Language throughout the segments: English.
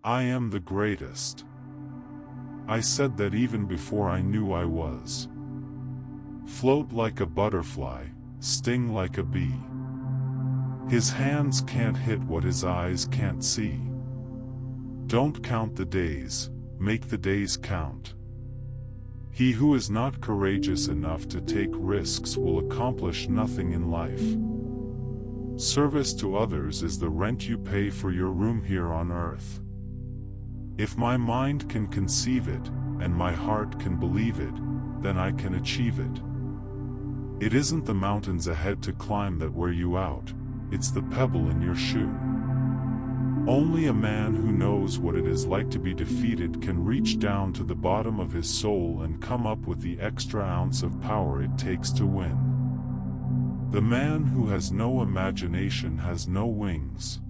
I am the greatest. I said that even before I knew I was. Float like a butterfly, sting like a bee. His hands can't hit what his eyes can't see. Don't count the days, make the days count. He who is not courageous enough to take risks will accomplish nothing in life. Service to others is the rent you pay for your room here on earth. If my mind can conceive it, and my heart can believe it, then I can achieve it. It isn't the mountains ahead to climb that wear you out, it's the pebble in your shoe. Only a man who knows what it is like to be defeated can reach down to the bottom of his soul and come up with the extra ounce of power it takes to win. The man who has no imagination has no wings.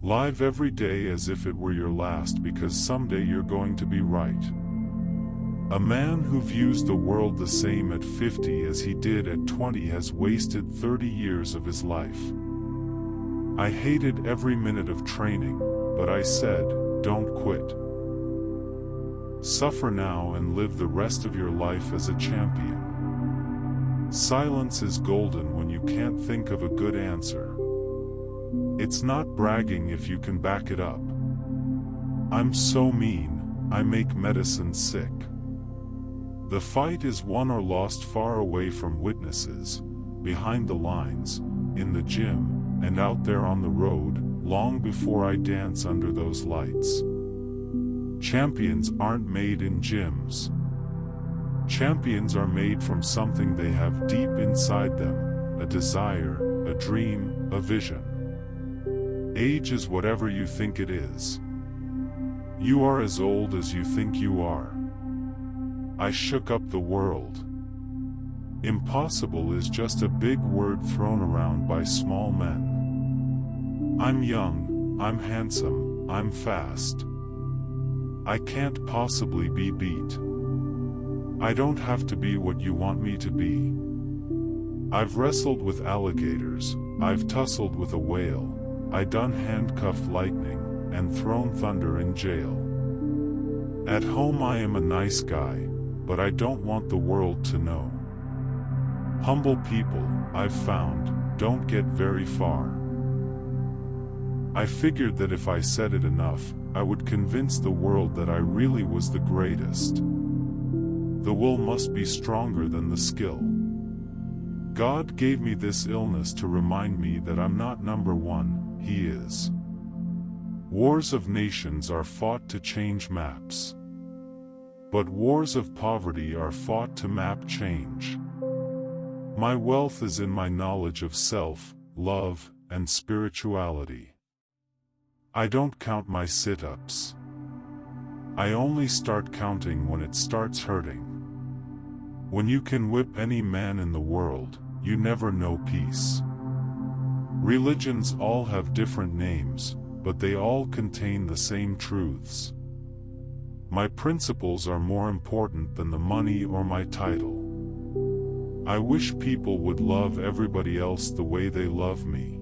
Live every day as if it were your last, because someday you're going to be right. A man who views the world the same at 50 as he did at 20 has wasted 30 years of his life. I hated every minute of training, but I said, don't quit. Suffer now and live the rest of your life as a champion. Silence is golden when you can't think of a good answer. It's not bragging if you can back it up. I'm so mean, I make medicine sick. The fight is won or lost far away from witnesses, behind the lines, in the gym, and out there on the road, long before I dance under those lights. Champions aren't made in gyms. Champions are made from something they have deep inside them, a desire, a dream, a vision. Age is whatever you think it is. You are as old as you think you are. I shook up the world. Impossible is just a big word thrown around by small men. I'm young, I'm handsome, I'm fast. I can't possibly be beat. I don't have to be what you want me to be. I've wrestled with alligators, I've tussled with a whale, I done handcuffed lightning, and thrown thunder in jail. At home I am a nice guy, but I don't want the world to know. Humble people, I've found, don't get very far. I figured that if I said it enough, I would convince the world that I really was the greatest. The will must be stronger than the skill. God gave me this illness to remind me that I'm not number one, He is. Wars of nations are fought to change maps. But wars of poverty are fought to map change. My wealth is in my knowledge of self, love, and spirituality. I don't count my sit-ups. I only start counting when it starts hurting. When you can whip any man in the world, you never know peace. Religions all have different names, but they all contain the same truths. My principles are more important than the money or my title. I wish people would love everybody else the way they love me.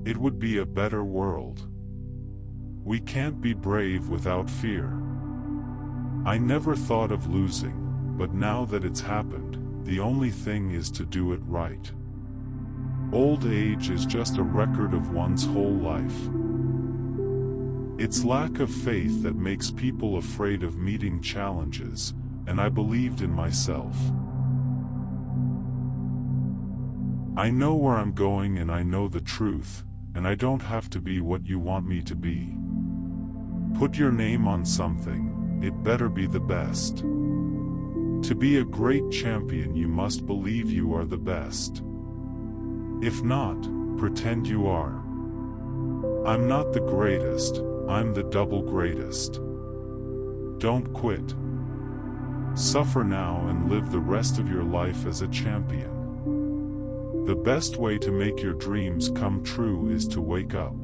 It would be a better world. We can't be brave without fear. I never thought of losing, but now that it's happened, the only thing is to do it right. Old age is just a record of one's whole life. It's lack of faith that makes people afraid of meeting challenges, and I believed in myself. I know where I'm going and I know the truth, and I don't have to be what you want me to be. Put your name on something, it better be the best. To be a great champion you must believe you are the best. If not, pretend you are. I'm not the greatest, I'm the double greatest. Don't quit. Suffer now and live the rest of your life as a champion. The best way to make your dreams come true is to wake up.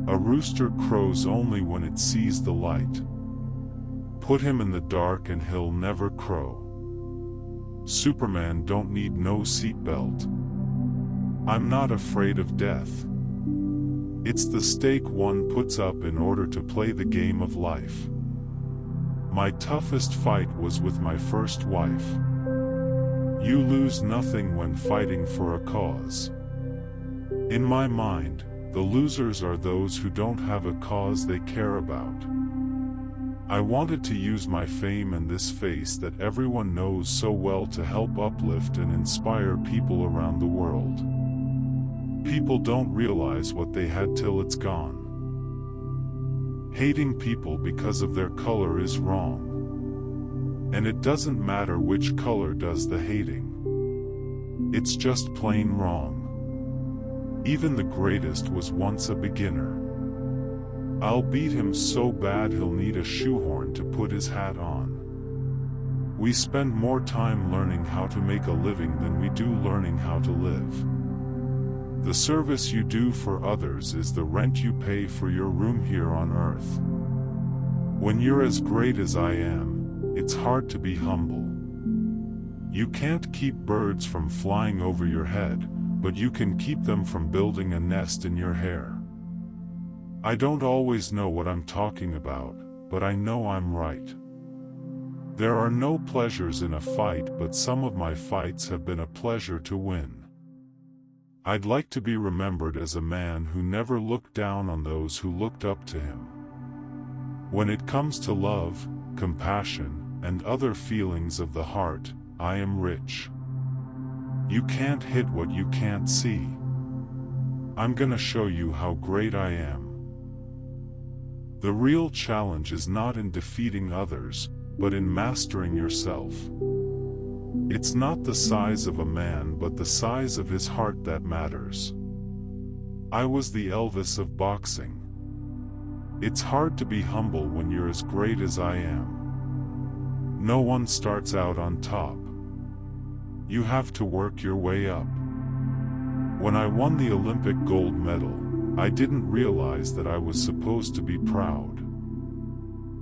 A rooster crows only when it sees the light. Put him in the dark and he'll never crow. Superman don't need no seatbelt. I'm not afraid of death. It's the stake one puts up in order to play the game of life. My toughest fight was with my first wife. You lose nothing when fighting for a cause. In my mind, the losers are those who don't have a cause they care about. I wanted to use my fame and this face that everyone knows so well to help uplift and inspire people around the world. People don't realize what they had till it's gone. Hating people because of their color is wrong. And it doesn't matter which color does the hating. It's just plain wrong. Even the greatest was once a beginner. I'll beat him so bad he'll need a shoehorn to put his hat on. We spend more time learning how to make a living than we do learning how to live. The service you do for others is the rent you pay for your room here on earth. When you're as great as I am, it's hard to be humble. You can't keep birds from flying over your head, but you can keep them from building a nest in your hair. I don't always know what I'm talking about, but I know I'm right. There are no pleasures in a fight, but some of my fights have been a pleasure to win. I'd like to be remembered as a man who never looked down on those who looked up to him. When it comes to love, compassion, and other feelings of the heart, I am rich. You can't hit what you can't see. I'm gonna show you how great I am. The real challenge is not in defeating others, but in mastering yourself. It's not the size of a man but the size of his heart that matters. I was the Elvis of boxing. It's hard to be humble when you're as great as I am. No one starts out on top. You have to work your way up. When I won the Olympic gold medal, I didn't realize that I was supposed to be proud.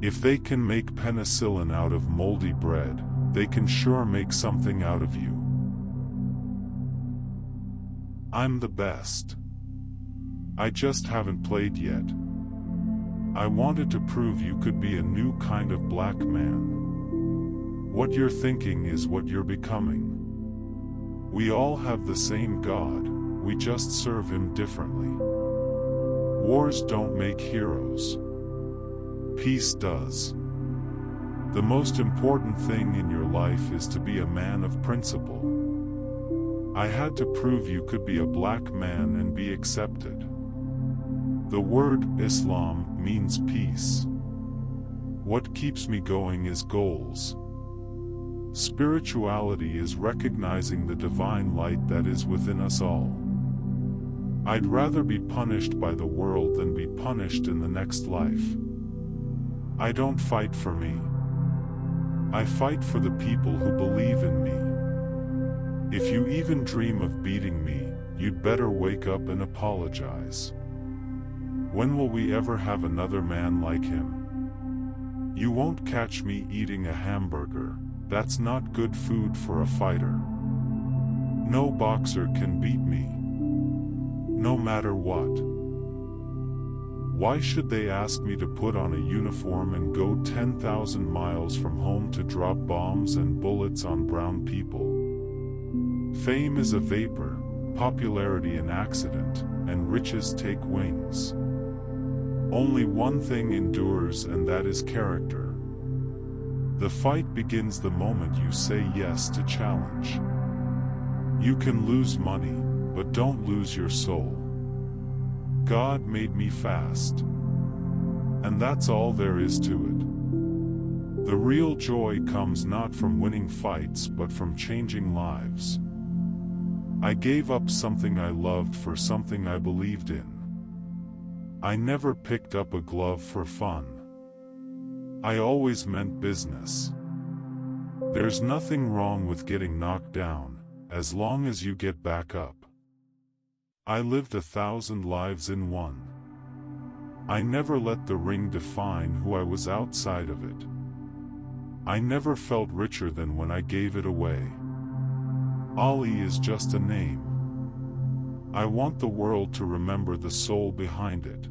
If they can make penicillin out of moldy bread, they can sure make something out of you. I'm the best. I just haven't played yet. I wanted to prove you could be a new kind of black man. What you're thinking is what you're becoming. We all have the same God, we just serve him differently. Wars don't make heroes. Peace does. The most important thing in your life is to be a man of principle. I had to prove you could be a black man and be accepted. The word Islam means peace. What keeps me going is goals. Spirituality is recognizing the divine light that is within us all. I'd rather be punished by the world than be punished in the next life. I don't fight for me. I fight for the people who believe in me. If you even dream of beating me, you'd better wake up and apologize. When will we ever have another man like him? You won't catch me eating a hamburger. That's not good food for a fighter. No boxer can beat me. No matter what. Why should they ask me to put on a uniform and go 10,000 miles from home to drop bombs and bullets on brown people? Fame is a vapor, popularity an accident, and riches take wings. Only one thing endures, and that is character. The fight begins the moment you say yes to challenge. You can lose money, but don't lose your soul. God made me fast. And that's all there is to it. The real joy comes not from winning fights but from changing lives. I gave up something I loved for something I believed in. I never picked up a glove for fun. I always meant business. There's nothing wrong with getting knocked down, as long as you get back up. I lived 1,000 lives in one. I never let the ring define who I was outside of it. I never felt richer than when I gave it away. Ali is just a name. I want the world to remember the soul behind it.